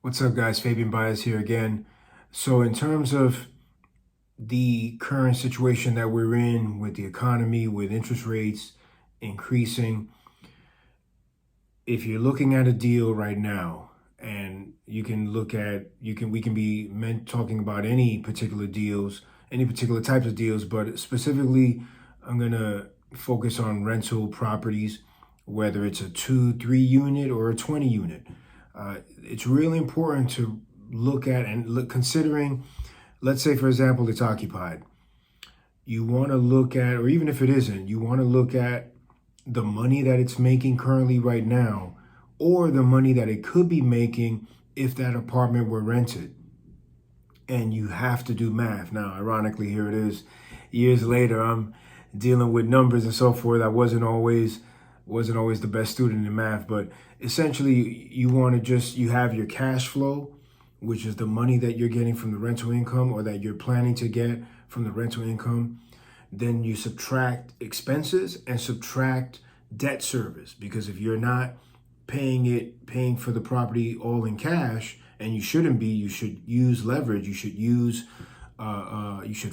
What's up, guys? Fabian Baez here again. So, in terms of the current situation that we're in with the economy, with interest rates increasing, if you're looking at a deal right now, and you can look at, we can be meant talking about any particular deals, any particular types of deals, but specifically, I'm gonna focus on rental properties, whether it's a 2, 3 unit or a 20 unit. It's really important to look at and look, considering, let's say, for example, it's occupied. You want to look at, or even if it isn't, you want to look at the money that it's making currently right now, or the money that it could be making if that apartment were rented. And you have to do math. Now, ironically, here it is. Years later, I'm dealing with numbers and so forth. I wasn't always the best student in math, but essentially you want to just, you have your cash flow, which is the money that you're getting from the rental income or that you're planning to get from the rental income. Then you subtract expenses and subtract debt service, because if you're not paying for the property all in cash, and you shouldn't be, you should use leverage. You should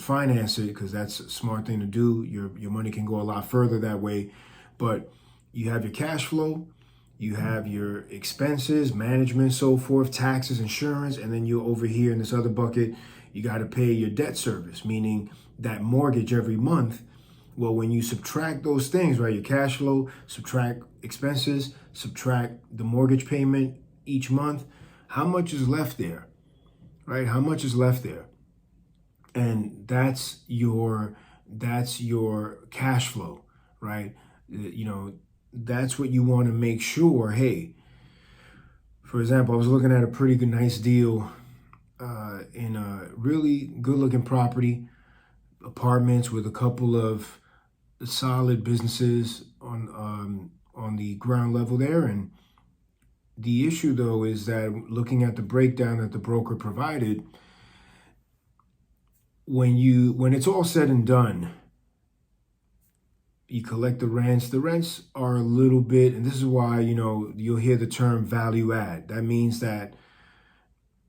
finance it, because that's a smart thing to do. Your money can go a lot further that way. But you have your cash flow, you have your expenses, management, so forth, taxes, insurance, and then you're over here in this other bucket, you got to pay your debt service, meaning that mortgage every month. Well, when you subtract those things, right, your cash flow, subtract expenses, subtract the mortgage payment each month, how much is left there, right? How much is left there? And that's your cash flow, right? That's what you want to make sure. Hey, for example, I was looking at a pretty good, nice deal in a really good looking property, apartments with a couple of solid businesses on the ground level there. And the issue, though, is that looking at the breakdown that the broker provided, when it's all said and done, you collect the rents. The rents are a little bit, and this is why, you'll hear the term value add. That means that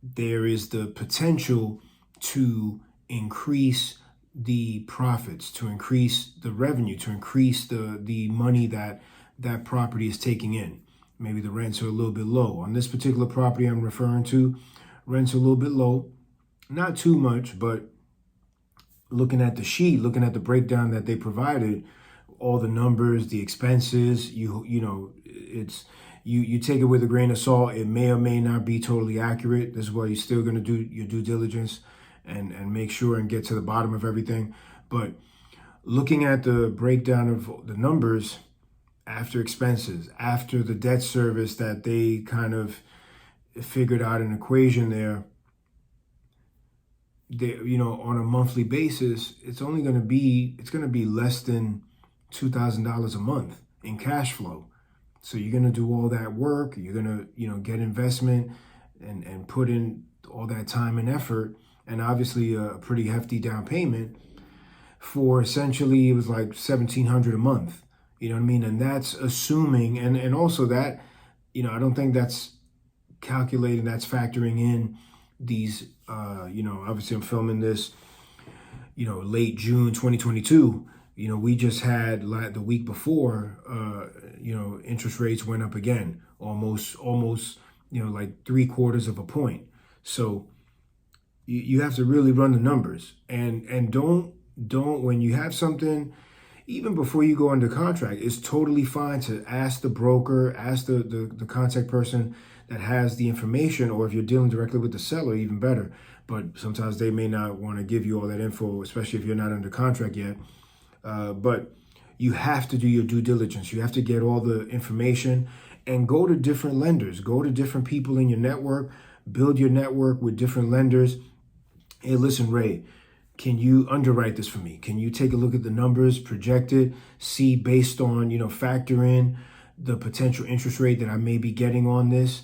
there is the potential to increase the profits, to increase the revenue, to increase the money that that property is taking in. Maybe the rents are a little bit low. On this particular property I'm referring to, rents are a little bit low, not too much, but looking at the sheet, looking at the breakdown that they provided, all the numbers, the expenses, you take it with a grain of salt. It may or may not be totally accurate. This is why you're still going to do your due diligence and make sure and get to the bottom of everything. But looking at the breakdown of the numbers after expenses, after the debt service that they kind of figured out an equation there, on a monthly basis, it's going to be less than $2,000 a month in cash flow. So you're going to do all that work. You're going to, get investment and put in all that time and effort, and obviously a pretty hefty down payment for, essentially, it was like $1,700 a month. You know what I mean? And that's assuming, and also that, I don't think that's calculating, that's factoring in these, obviously I'm filming this, late June 2022. We just had the week before, interest rates went up again, almost, like 3/4 of a point. So you have to really run the numbers, and don't, when you have something, even before you go under contract, it's totally fine to ask the broker, ask the contact person that has the information, or if you're dealing directly with the seller, even better. But sometimes they may not want to give you all that info, especially if you're not under contract yet. But you have to do your due diligence. You have to get all the information and go to different lenders, go to different people in your network, build your network with different lenders. Hey, listen, Ray, can you underwrite this for me? Can you take a look at the numbers, project it, see based on, factor in the potential interest rate that I may be getting on this?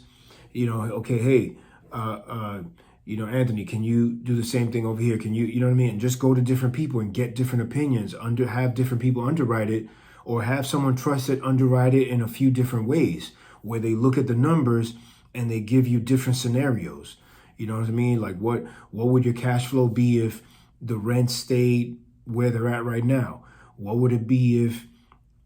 Okay, hey, Anthony, can you do the same thing over here? Can you know what I mean? And just go to different people and get different opinions, have different people underwrite it, or have someone trusted underwrite it in a few different ways, where they look at the numbers and they give you different scenarios. You know what I mean? Like what would your cash flow be if the rent stayed where they're at right now? What would it be if,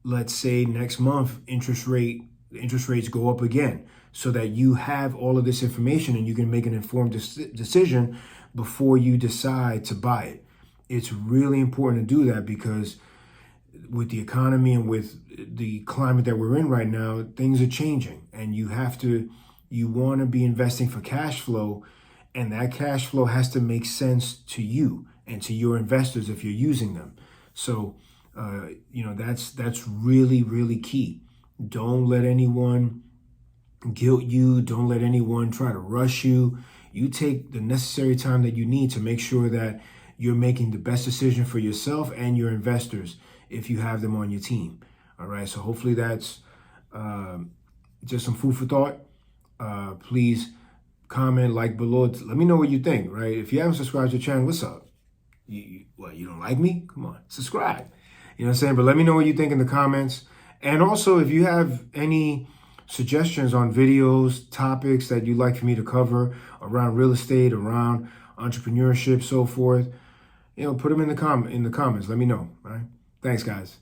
let's say, next month interest rates go up again, so that you have all of this information and you can make an informed decision before you decide to buy it. It's really important to do that, because with the economy and with the climate that we're in right now, things are changing, and you want to be investing for cash flow, and that cash flow has to make sense to you and to your investors if you're using them. So, that's really, really key. Don't let anyone guilt you. Don't let anyone try to rush you. You take the necessary time that you need to make sure that you're making the best decision for yourself and your investors if you have them on your team. All right. So hopefully that's just some food for thought. Please comment, like below. Let me know what you think. Right. If you haven't subscribed to the channel, what's up? You don't like me? Come on, subscribe. You know what I'm saying? But let me know what you think in the comments. And also, if you have any suggestions on videos, topics that you'd like for me to cover around real estate, around entrepreneurship, so forth, put them in the comments. Let me know. All right. Thanks, guys.